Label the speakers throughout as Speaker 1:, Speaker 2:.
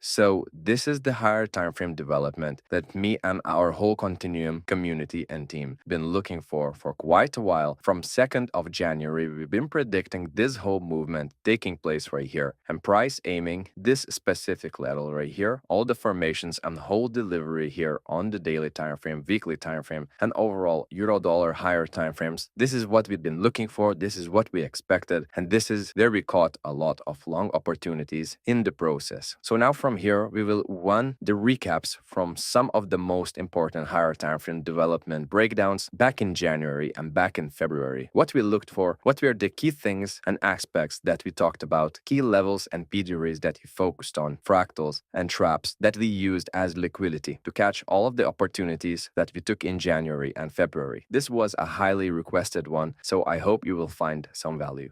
Speaker 1: So this is the higher time frame development that me and our whole Continuum community and team been looking for quite a while. From 2nd of January, we've been predicting this whole movement taking place right here and price aiming this specific level right here, all the formations and whole delivery here on the daily time frame, weekly time frame, and overall euro dollar higher time frames. This is what we've been looking for. This is what we expected. And this is where we caught a lot of long opportunities in the process. So now from here, we will run the recaps from some of the most important higher time frame development breakdowns back in January and back in February. What we looked for, what were the key things and aspects that we talked about, key levels and PD rays that we focused on, fractals and traps that we used as liquidity to catch all of the opportunities that we took in January and February. This was a highly requested one, so I hope you will find some value.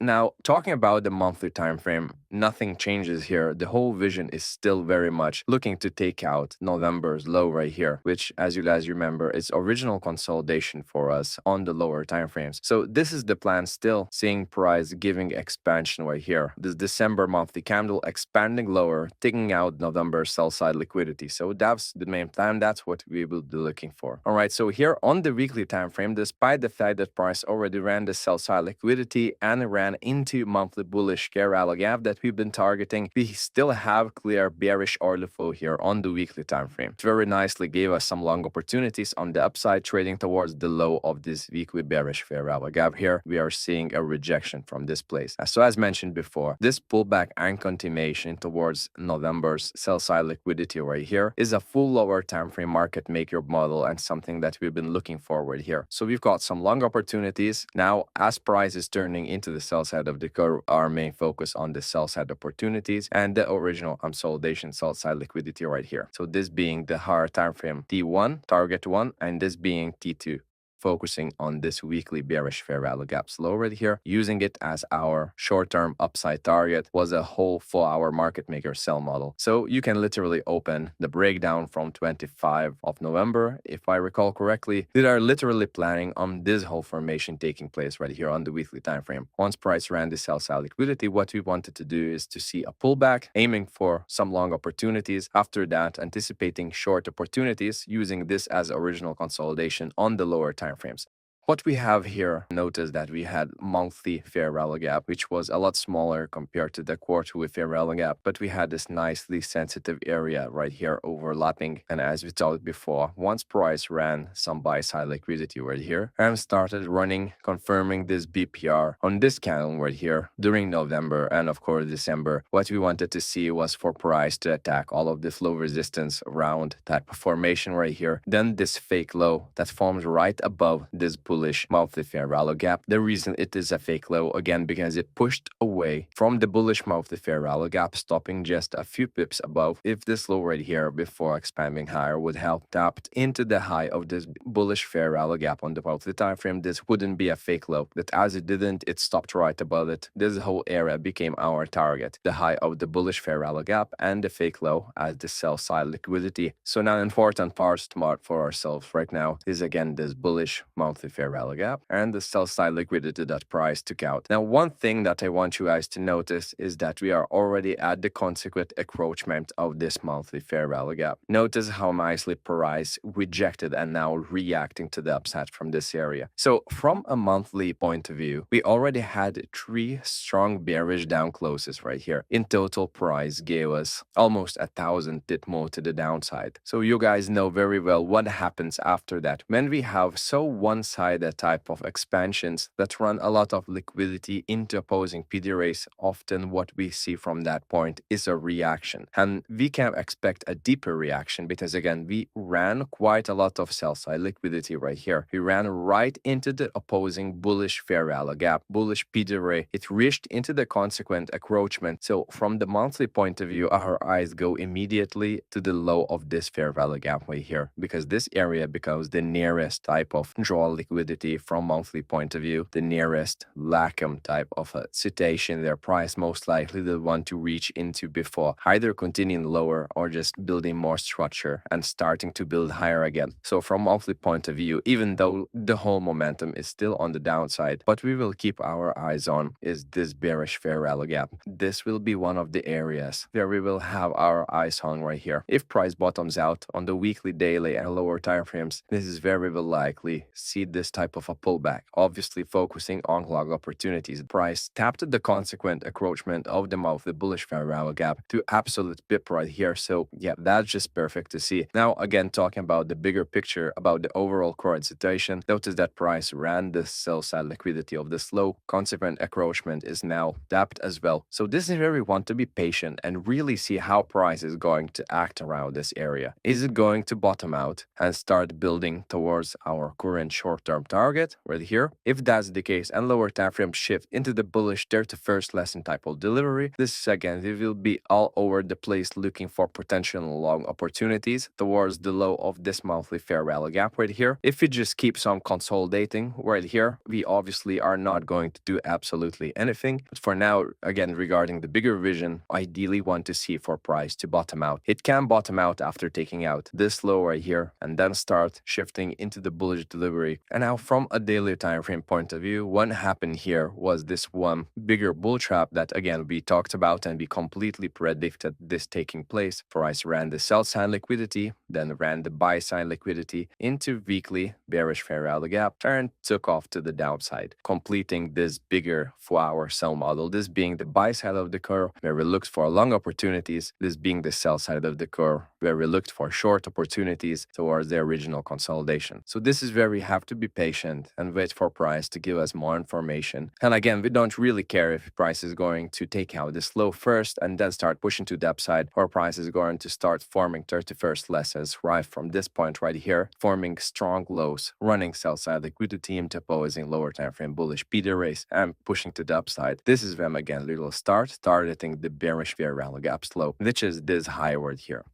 Speaker 1: Now, talking about the monthly time frame, nothing changes here. The whole vision is still very much looking to take out November's low right here, which, as you guys remember, is original consolidation for us on the lower time frames. So this is the plan still, seeing price giving expansion right here. This December monthly candle expanding lower, taking out November's sell side liquidity. So that's the main plan. That's what we will be looking for. All right, so here on the weekly time frame, despite the fact that price already ran the sell side liquidity and ran into monthly bullish rally gap that we've been targeting, we still have clear bearish order flow here on the weekly time frame. It very nicely gave us some long opportunities on the upside, trading towards the low of this weekly bearish rally gap here. We are seeing a rejection from this place. So as mentioned before, this pullback and continuation towards November's sell side liquidity right here is a full lower time frame market maker model and something that we've been looking forward here. So we've got some long opportunities now as price is turning into the sell side of the curve. Our main focus on the sell side opportunities and the original consolidation sell side liquidity right here. So this being the higher time frame T1, target 1, and this being T2. Focusing on this weekly bearish fair value gaps low right here, using it as our short-term upside target, was a whole 4-hour market maker sell model. So you can literally open the breakdown from 25 of November, if I recall correctly. They are literally planning on this whole formation taking place right here on the weekly time frame. Once price ran the sell side liquidity, what we wanted to do is to see a pullback, aiming for some long opportunities. After that, anticipating short opportunities, using this as original consolidation on the lower time frames. What we have here, notice that we had monthly fair value gap, which was a lot smaller compared to the quarterly fair value gap, but we had this nicely sensitive area right here overlapping. And as we talked before, once price ran some buy side liquidity right here and started running, confirming this BPR on this candle right here during November and of course December, what we wanted to see was for price to attack all of this low resistance around type of formation right here. Then this fake low that forms right above this bullish monthly fair value gap. The reason it is a fake low, again, because it pushed away from the bullish monthly fair value gap, stopping just a few pips above. If this low right here before expanding higher would have tapped into the high of this bullish fair value gap on the monthly time frame, this wouldn't be a fake low. But as it didn't, it stopped right above it. This whole area became our target, the high of the bullish fair value gap and the fake low as the sell side liquidity. So now an important part to mark for ourselves right now is again this bullish monthly fair value gap and the sell side liquidity that price took out. Now, one thing that I want you guys to notice is that we are already at the consequent encroachment of this monthly fair value gap. Notice how nicely price rejected and now reacting to the upside from this area. So from a monthly point of view, we already had 3 strong bearish down closes right here. In total, price gave us almost 1,000 pip more to the downside. So you guys know very well what happens after that. When we have so one-sided type of expansions that run a lot of liquidity into opposing PD rays, often what we see from that point is a reaction. And we can expect a deeper reaction because again, we ran quite a lot of sell side liquidity right here. We ran right into the opposing bullish fair value gap, bullish PD ray. It reached into the consequent encroachment. So from the monthly point of view, our eyes go immediately to the low of this fair value gap right here because this area becomes the nearest type of draw liquidity liquidity from monthly point of view, the nearest vacuum type of a situation, their price most likely the one to reach into before either continuing lower or just building more structure and starting to build higher again. So from monthly point of view, even though the whole momentum is still on the downside, what we will keep our eyes on is this bearish fair value gap. This will be one of the areas where we will have our eyes on right here. If price bottoms out on the weekly, daily, and lower time frames, this is very likely see this type of a pullback, obviously focusing on long opportunities. Price tapped the consequent encroachment of the monthly bullish fair value gap to absolute pip right here. So yeah, that's just perfect to see. Now again, talking about the bigger picture, about the overall current situation, notice that price ran the sell side liquidity of the slow consequent encroachment is now tapped as well. So this is where we want to be patient and really see how price is going to act around this area. Is it going to bottom out and start building towards our current short-term target right here? If that's the case and lower time frame shift into the bullish 31st lesson type of delivery, this again, we will be all over the place looking for potential long opportunities towards the low of this monthly fair value gap right here. If it just keeps on consolidating right here, we obviously are not going to do absolutely anything. But for now, again, regarding the bigger vision, ideally want to see for price to bottom out. It can bottom out after taking out this low right here and then start shifting into the bullish delivery. And now from a daily time frame point of view, what happened here was this one bigger bull trap that again we talked about and we completely predicted this taking place. Price ran the sell side liquidity, then ran the buy side liquidity into weekly bearish fair value gap and took off to the downside, completing this bigger 4-hour sell model, this being the buy side of the curve where we looked for long opportunities, this being the sell side of the curve where we looked for short opportunities towards the original consolidation. So this is where we have to be patient and wait for price to give us more information. And again, we don't really care if price is going to take out this low first and then start pushing to the upside, or price is going to start forming 31st lessons right from this point right here, forming strong lows, running sell side liquidity into opposing lower time frame bullish beta race and pushing to the upside. This is when again we will start targeting the bearish fair value gap slow, which is this high word here.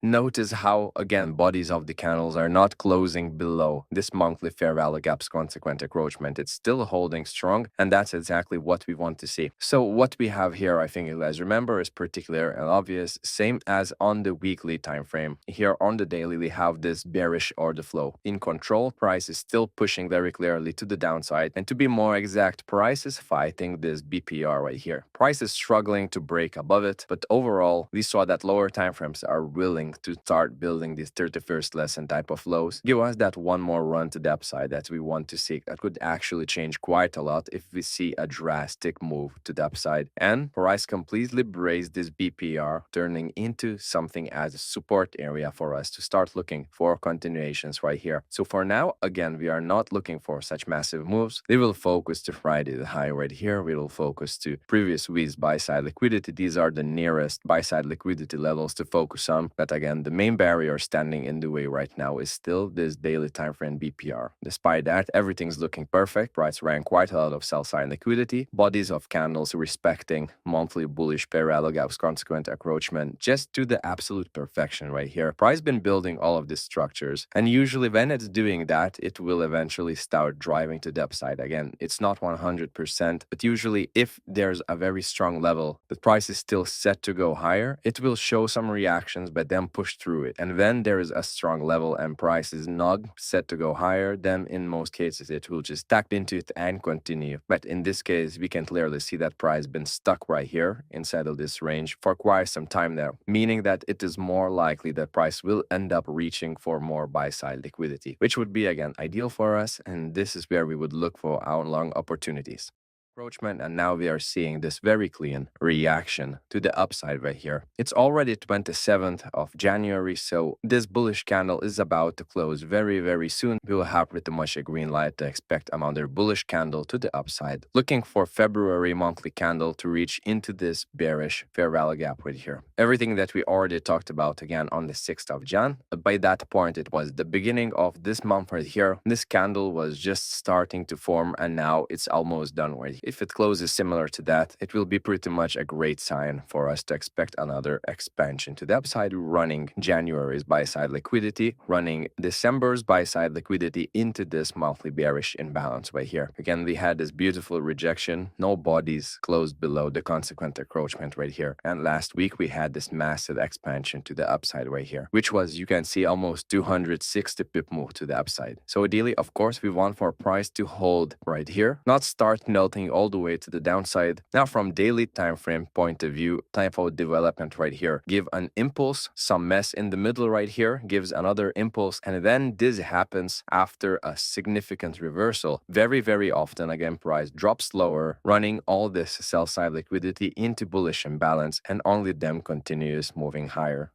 Speaker 1: Notice how, again, bodies of the candles are not closing below this monthly fair value gap's consequent encroachment. It's still holding strong, and that's exactly what we want to see. So what we have here, I think you guys remember, is particular and obvious, same as on the weekly time frame. Here on the daily, we have this bearish order flow. In control, price is still pushing very clearly to the downside, and to be more exact, price is fighting this BPR right here. Price is struggling to break above it, but overall, we saw that lower time frames are willing to start building these 31st lesson type of lows. Give us that one more run to the upside that we want to see. That could actually change quite a lot if we see a drastic move to the upside. And price completely breaks this BPR, turning into something as a support area for us to start looking for continuations right here. So for now, again, we are not looking for such massive moves. We will focus to Friday the high right here. We will focus to previous week's buy-side liquidity. These are the nearest buy-side liquidity levels to focus on. But again, the main barrier standing in the way right now is still this daily time frame BPR. Despite that, everything's looking perfect. Price ran quite a lot of sell-side liquidity. Bodies of candles respecting monthly bullish fair value gaps consequent encroachment just to the absolute perfection right here. Price been building all of these structures, and usually when it's doing that, it will eventually start driving to the upside. Again, it's not 100%, but usually if there's a very strong level, the price is still set to go higher, it will show some reactions but then push through it. And when there is a strong level and price is not set to go higher, then in most cases it will just tap into it and continue. But in this case, we can clearly see that price been stuck right here inside of this range for quite some time now, meaning that it is more likely that price will end up reaching for more buy-side liquidity, which would be again ideal for us, and this is where we would look for our long opportunities. And now we are seeing this very clean reaction to the upside right here. It's already 27th of January, so this bullish candle is about to close very soon. We will have pretty much a green light to expect another bullish candle to the upside. Looking for February monthly candle to reach into this bearish fair value gap right here. Everything that we already talked about again on the 6th of Jan. By that point, it was the beginning of this month right here. This candle was just starting to form, and now it's almost done right here. if it closes similar to that, it will be pretty much a great sign for us to expect another expansion to the upside, running January's buy-side liquidity, running December's buy-side liquidity into this monthly bearish imbalance right here. Again, we had this beautiful rejection, no bodies closed below the consequent encroachment right here. And last week we had this massive expansion to the upside right here, which was, you can see, almost 260 pip move to the upside. So ideally, of course, we want for price to hold right here, not start melting all the way to the downside. Now, from daily time frame point of view, type of development right here, give an impulse, some mess in the middle right here, gives another impulse, and then this happens after a significant reversal. Very, very often, again, price drops lower, running all this sell side liquidity into bullish imbalance, and only then continues moving higher.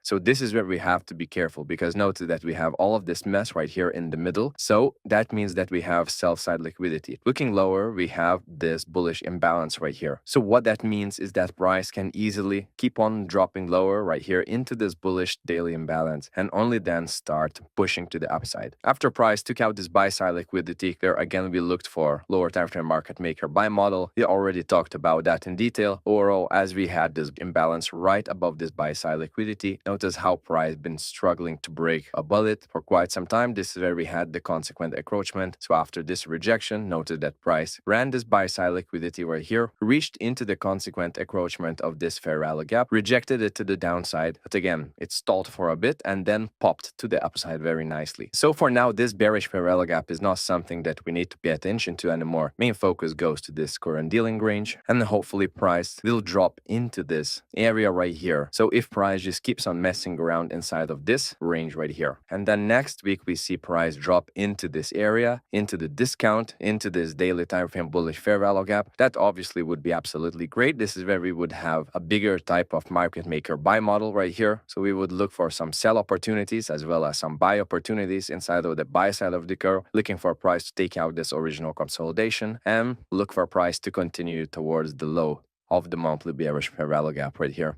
Speaker 1: So this is where we have to be careful, because notice that we have all of this mess right here in the middle. So that means that we have sell-side liquidity. Looking lower, we have this bullish imbalance right here. So what that means is that price can easily keep on dropping lower right here into this bullish daily imbalance, and only then start pushing to the upside. After price took out this buy-side liquidity, there again we looked for lower time frame market maker buy model. We already talked about that in detail. Overall, as we had this imbalance right above this buy-side liquidity, notice how price been struggling to break above it for quite some time. This is where we had the consequent encroachment. So after this rejection, notice that price ran this buy-side liquidity right here, reached into the consequent encroachment of this fair value gap, rejected it to the downside, but again, it stalled for a bit and then popped to the upside very nicely. So for now, this bearish fair value gap is not something that we need to pay attention to anymore. Main focus goes to this current dealing range, and hopefully price will drop into this area right here. So if price just keeps on messing around inside of this range right here, and then next week we see price drop into this area, into the discount, into this daily time frame bullish fair value gap, that obviously would be absolutely great. This is where we would have a bigger type of market maker buy model right here. So we would look for some sell opportunities as well as some buy opportunities inside of the buy side of the curve, looking for price to take out this original consolidation and look for price to continue towards the low of the monthly bearish fair value gap right here.